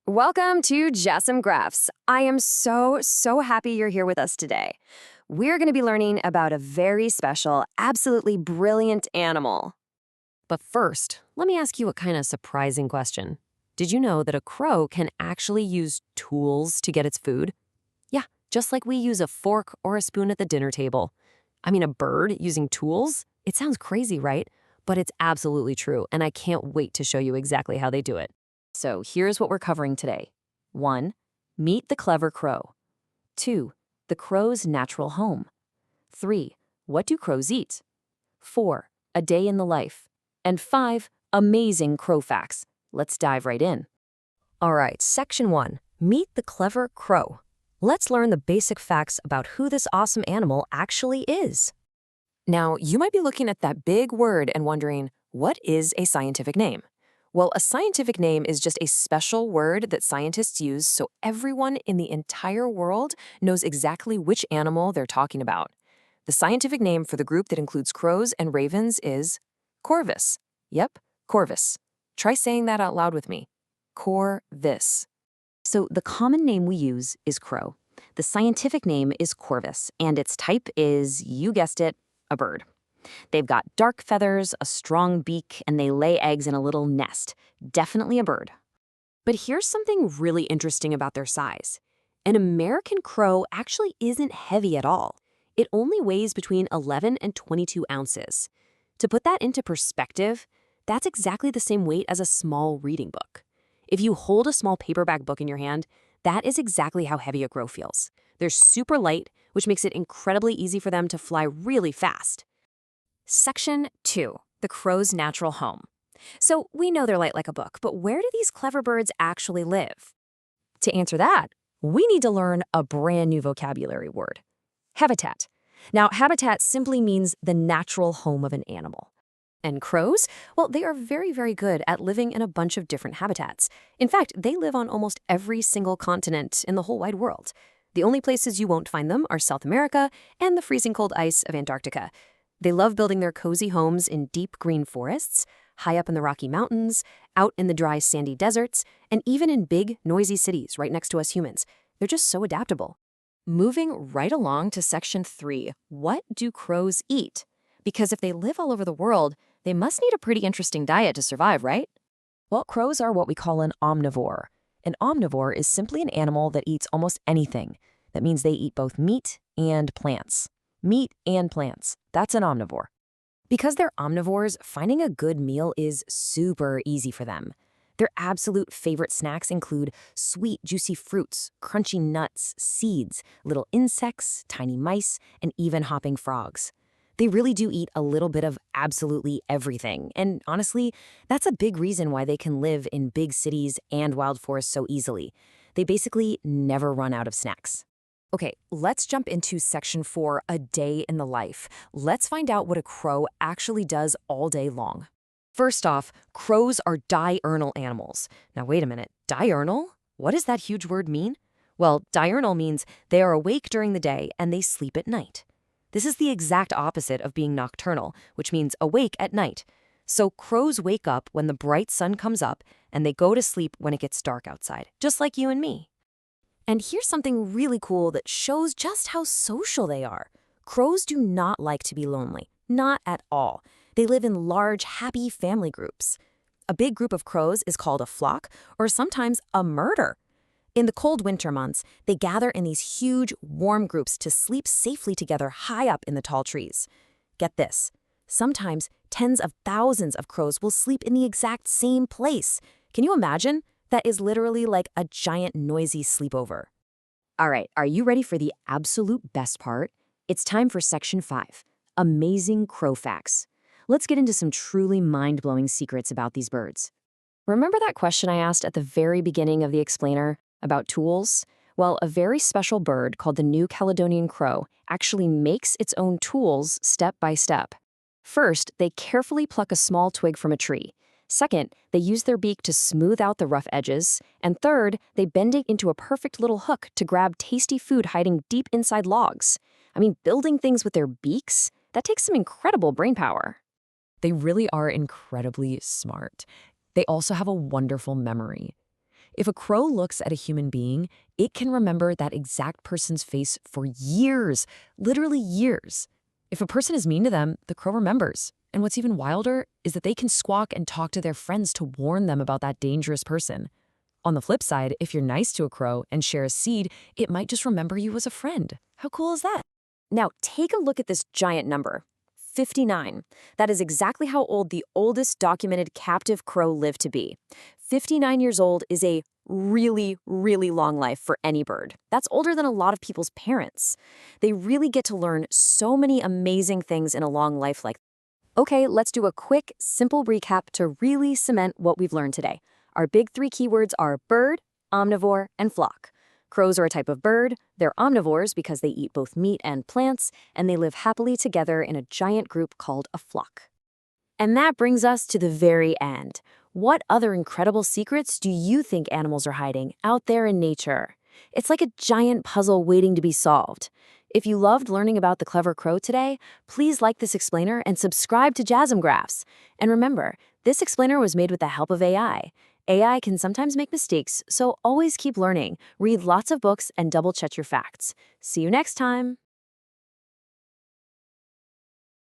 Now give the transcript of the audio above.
Welcome to Jasim Graphs. I am so happy you're here with us today. We're going to be learning about a very special, absolutely brilliant animal. But first, let me ask you a kind of surprising question. Did you know that a crow can actually use tools to get its food? Yeah, just like we use a fork or a spoon at the dinner table. I mean, a bird using tools? It sounds crazy, right? But it's absolutely true, and I can't wait to show you exactly how they do it. So here's what we're covering today. 1. Meet the clever crow. 2. The crow's natural home. 3. What do crows eat? 4. A day in the life. And 5. Amazing crow facts. Let's dive right in. All right, Section 1. Meet the clever crow. Let's learn the basic facts about who this awesome animal actually is. Now, you might be looking at that big word and wondering, what is a scientific name? Well, a scientific name is just a special word that scientists use so everyone in the entire world knows exactly which animal they're talking about. The scientific name for the group that includes crows and ravens is Corvus. Yep, Corvus. Try saying that out loud with me. Corvus. So the common name we use is crow. The scientific name is Corvus, and its type is, you guessed it, a bird. They've got dark feathers, a strong beak, and they lay eggs in a little nest. Definitely a bird. But here's something really interesting about their size. An American crow actually isn't heavy at all. It only weighs between 11 and 22 ounces. To put that into perspective, that's exactly the same weight as a small reading book. If you hold a small paperback book in your hand, that is exactly how heavy a crow feels. They're super light, which makes it incredibly easy for them to fly really fast. Section 2. The crow's natural home. So we know they're light like a book, but where do these clever birds actually live? To answer that, we need to learn a brand new vocabulary word. Habitat. Now, habitat simply means the natural home of an animal. And crows? Well, they are very good at living in a bunch of different habitats. In fact, they live on almost every single continent in the whole wide world. The only places you won't find them are South America and the freezing cold ice of Antarctica. They love building their cozy homes in deep green forests, high up in the Rocky Mountains, out in the dry sandy deserts, and even in big, noisy cities right next to us humans. They're just so adaptable. Moving right along to Section 3, what do crows eat? Because if they live all over the world, they must need a pretty interesting diet to survive, right? Well, crows are what we call an omnivore. An omnivore is simply an animal that eats almost anything. That means they eat both meat and plants. Meat and plants. That's an omnivore. Because they're omnivores, finding a good meal is super easy for them. Their absolute favorite snacks include sweet, juicy fruits, crunchy nuts, seeds, little insects, tiny mice, and even hopping frogs. They really do eat a little bit of absolutely everything, and honestly, that's a big reason why they can live in big cities and wild forests so easily. They basically never run out of snacks. Okay, let's jump into Section 4, a day in the life. Let's find out what a crow actually does all day long. First off, crows are diurnal animals. Now wait a minute, diurnal? What does that huge word mean? Well, diurnal means they are awake during the day and they sleep at night. This is the exact opposite of being nocturnal, which means awake at night. So crows wake up when the bright sun comes up and they go to sleep when it gets dark outside, just like you and me. And here's something really cool that shows just how social they are. Crows do not like to be lonely, not at all. They live in large, happy family groups. A big group of crows is called a flock, or sometimes a murder. In the cold winter months, they gather in these huge, warm groups to sleep safely together high up in the tall trees. Get this, sometimes tens of thousands of crows will sleep in the exact same place. Can you imagine? That is literally like a giant noisy sleepover. All right, are you ready for the absolute best part? It's time for Section 5, Amazing Crow Facts. Let's get into some truly mind-blowing secrets about these birds. Remember that question I asked at the very beginning of the explainer about tools? Well, a very special bird called the New Caledonian crow actually makes its own tools step by step. First, they carefully pluck a small twig from a tree. Second, they use their beak to smooth out the rough edges. And third, they bend it into a perfect little hook to grab tasty food hiding deep inside logs. I mean, building things with their beaks? That takes some incredible brain power. They really are incredibly smart. They also have a wonderful memory. If a crow looks at a human being, it can remember that exact person's face for years, literally years. If a person is mean to them, the crow remembers. And what's even wilder is that they can squawk and talk to their friends to warn them about that dangerous person. On the flip side, if you're nice to a crow and share a seed, it might just remember you as a friend. How cool is that? Now, take a look at this giant number, 59. That is exactly how old the oldest documented captive crow lived to be. 59 years old is a really, really long life for any bird. That's older than a lot of people's parents. They really get to learn so many amazing things in a long life like that. Okay, let's do a quick, simple recap to really cement what we've learned today. Our big 3 keywords are bird, omnivore, and flock. Crows are a type of bird. They're omnivores because they eat both meat and plants, and they live happily together in a giant group called a flock. And that brings us to the very end. What other incredible secrets do you think animals are hiding out there in nature? It's like a giant puzzle waiting to be solved. If you loved learning about the clever crow today, please like this explainer and subscribe to Jasim Graphs. And remember, this explainer was made with the help of AI. AI can sometimes make mistakes, so always keep learning, read lots of books, and double-check your facts. See you next time!